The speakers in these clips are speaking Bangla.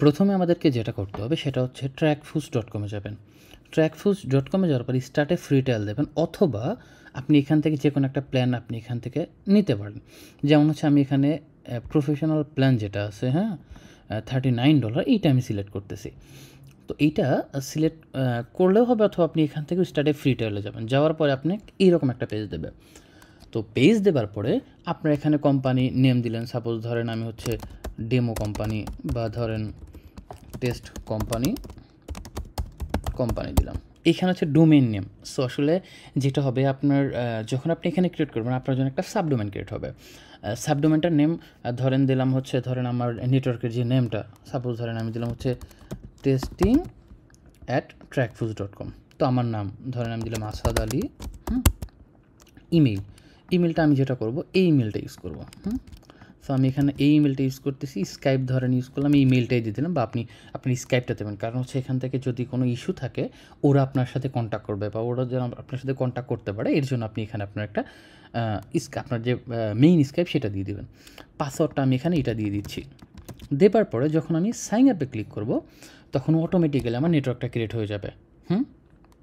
প্রথমে আমাদেরকে যেটা করতে হবে সেটা হচ্ছে trackfoods.com-এ যাবেন। trackfoods.com-এ যাওয়ার পর স্টার্ট এ ফ্রি ট্রায়াল দেবেন, অথবা আপনি এখান থেকে যে কোনো একটা প্ল্যান আপনি এখান থেকে নিতে পারেন। যেমন হচ্ছে আমি এখানে প্রফেশনাল প্ল্যান যেটা আছে, হ্যাঁ, $39 এইটা আমি সিলেক্ট করতেছি। তো এইটা সিলেক্ট করলেও হবে, অথবা আপনি এখান থেকে স্টার্ট এ ফ্রি ট্রায়ালে যাবেন। যাওয়ার পরে আপনি এইরকম একটা পেজ দেবে। তো পেজ দেওয়ার পরে আপনার এখানে কোম্পানি নেম দিলেন, সাপোজ ধরেন আমি হচ্ছে ডেমো কোম্পানি, বা ধরেন টেস্ট কোম্পানি দিলাম। এখানে হচ্ছে ডোমেইন নেম। সো আসলে যেটা হবে আপনার, যখন আপনি এখানে ক্রিয়েট করবেন আপনার জন্য একটা সাবডোমেন ক্রিয়েট হবে। সাবডোমেনটার নেম ধরেন দিলাম হচ্ছে, ধরেন আমার নেটওয়ার্কের যে নেমটা, সাপোজ ধরেন আমি দিলাম হচ্ছে testing@trackfoods.com। তো আমার নাম ধরেন আমি দিলাম আসাদ আলী। ইমেলটা আমি যেটা করব এই ইমেলটা ইউজ করব। সো আমি এখানে এই ইমেলটা ইউজ করতেছি। স্কাইপ ধরেন ইউজ করলাম, এই ইমেলটাই দিয়ে দিলাম, বা আপনি স্কাইপটা দেবেন। কারণ হচ্ছে এখান থেকে যদি কোনো ইস্যু থাকে ওরা আপনার সাথে কন্ট্যাক্ট করবে, বা ওরা যেন আপনার সাথে কন্ট্যাক্ট করতে পারে, এর জন্য আপনি এখানে আপনার একটা আপনার যে মেইন স্কাইপ সেটা দিয়ে দেবেন। পাসওয়ার্ডটা আমি এখানে এটা দিয়ে দিচ্ছি। দেবার পরে যখন আমি সাইন আপে ক্লিক করব তখন অটোমেটিক্যালি আমার নেটওয়ার্কটা ক্রিয়েট হয়ে যাবে।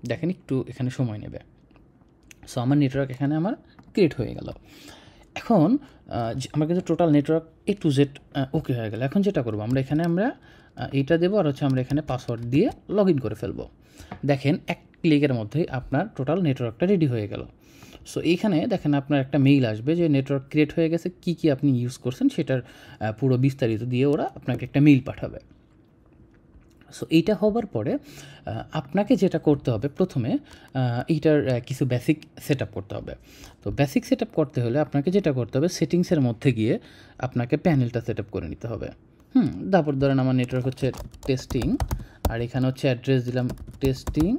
দেখেন একটু এখানে সময় নেবে। সো আমার নেটওয়ার্ক এখানে আমার ক্রিয়েট হয়ে গেল। এখন আমার কিন্তু total network A to Z ওকে হয়ে গেল। এখন যেটা করবো আমরা এইটা দেবো, আর হচ্ছে আমরা এখানে পাসওয়ার্ড দিয়ে লগ ইন করে ফেলবো। দেখেন এক ক্লিকের মধ্যেই আপনার টোটাল নেটওয়ার্কটা রেডি হয়ে গেল। সো এইখানে দেখেন আপনার একটা মেইল আসবে যে নেটওয়ার্ক ক্রিয়েট হয়ে গেছে, কী আপনি ইউজ করছেন সেটার পুরো বিস্তারিত দিয়ে ওরা আপনাকে একটা মেইল পাঠাবে। সো এইটা হবার পরে আপনাকে যেটা করতে হবে, প্রথমে এইটার কিছু বেসিক সেট আপ করতে হবে। তো বেসিক সেট আপ করতে হলে আপনাকে যেটা করতে হবে, সেটিংসের মধ্যে গিয়ে আপনাকে প্যানেলটা সেট আপ করে নিতে হবে। তারপর ধরেন আমার নেটওয়ার্ক হচ্ছে টেস্টিং, আর এখানে হচ্ছে অ্যাড্রেস দিলাম টেস্টিং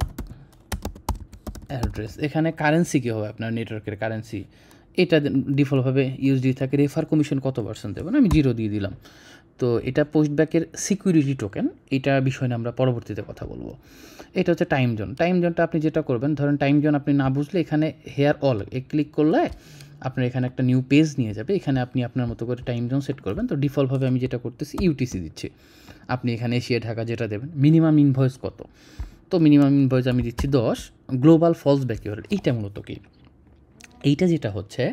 অ্যাড্রেস। এখানে কারেন্সি কী হবে, আপনার নেটওয়ার্কের কারেন্সি এটা ডিফল্টভাবে ইউএসডি থাকে। রেফার কমিশন কত % দেবেন, আমি 0 দিয়ে দিলাম। তো এটা পোস্টব্যাকের সিকিউরিটি টোকেন, এটা বিষয় নিয়ে আমরা পরবর্তীতে কথা বলবো। এটা হচ্ছে টাইম জোনটা আপনি যেটা করবেন, ধরেন টাইম জোন আপনি না বুঝলে এখানে হেয়ার অল ক্লিক করলে আপনার এখানে একটা নিউ পেজ নিয়ে যাবে। এখানে আপনি আপনার মতো করে টাইম জোন সেট করবেন। তো ডিফল্টভাবে আমি যেটা করতেছি ইউটিসি দিচ্ছি। আপনি এখানে এশিয়া ঢাকা যেটা দেবেন। মিনিমাম ইনভয়েস কত, তো মিনিমাম ইনভয়েস আমি দিচ্ছি 10। গ্লোবাল ফলস ব্যাকওয়ার্ড, এইটা মূলত কি, এইটা যেটা হচ্ছে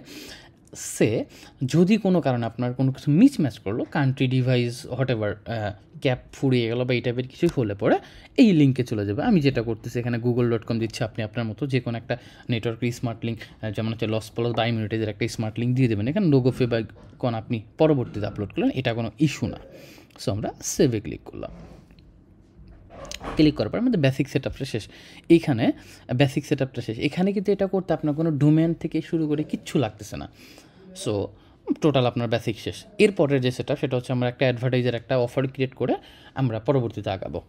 যদি কোনো কারণে আপনার কোনো কিছু মিসম্যাচ করলো, কান্ট্রি, ডিভাইস, হোয়াটএভার, গ্যাপ ফুরিয়ে গেল বা এই টাইপের কিছু হলে পরে এই লিঙ্কে চলে যাবে। আমি যেটা করতেছি এখানে google.com দিচ্ছি, আপনি আপনার মতো যে কোনো একটা নেটওয়ার্কের স্মার্ট লিঙ্ক, যেমন হচ্ছে লস প্লাস বা ইমিউনিটাইজের একটা স্মার্ট লিঙ্ক দিয়ে দেবেন। এখানে লোগো ফে বা কোন আপনি পরবর্তীতে আপলোড করলেন, এটা কোনো ইস্যু না। সো আমরা সেভে ক্লিক করলাম। ক্লিক করার পর আমাদের বেসিক সেট আপটা শেষ। এইখানে বেসিক সেট আপটা শেষ। এখানে কিন্তু এটা করতে আপনার কোনো ডোমেন থেকে শুরু করে কিচ্ছু লাগতেছে না। সো টোটাল আপনার বেসিক শেষ। এরপরের যে সেটা সেটা হচ্ছে আমরা একটা অ্যাডভার্টাইজের একটা অফার ক্রিয়েট করে আমরা পরবর্তীতে আগাবো।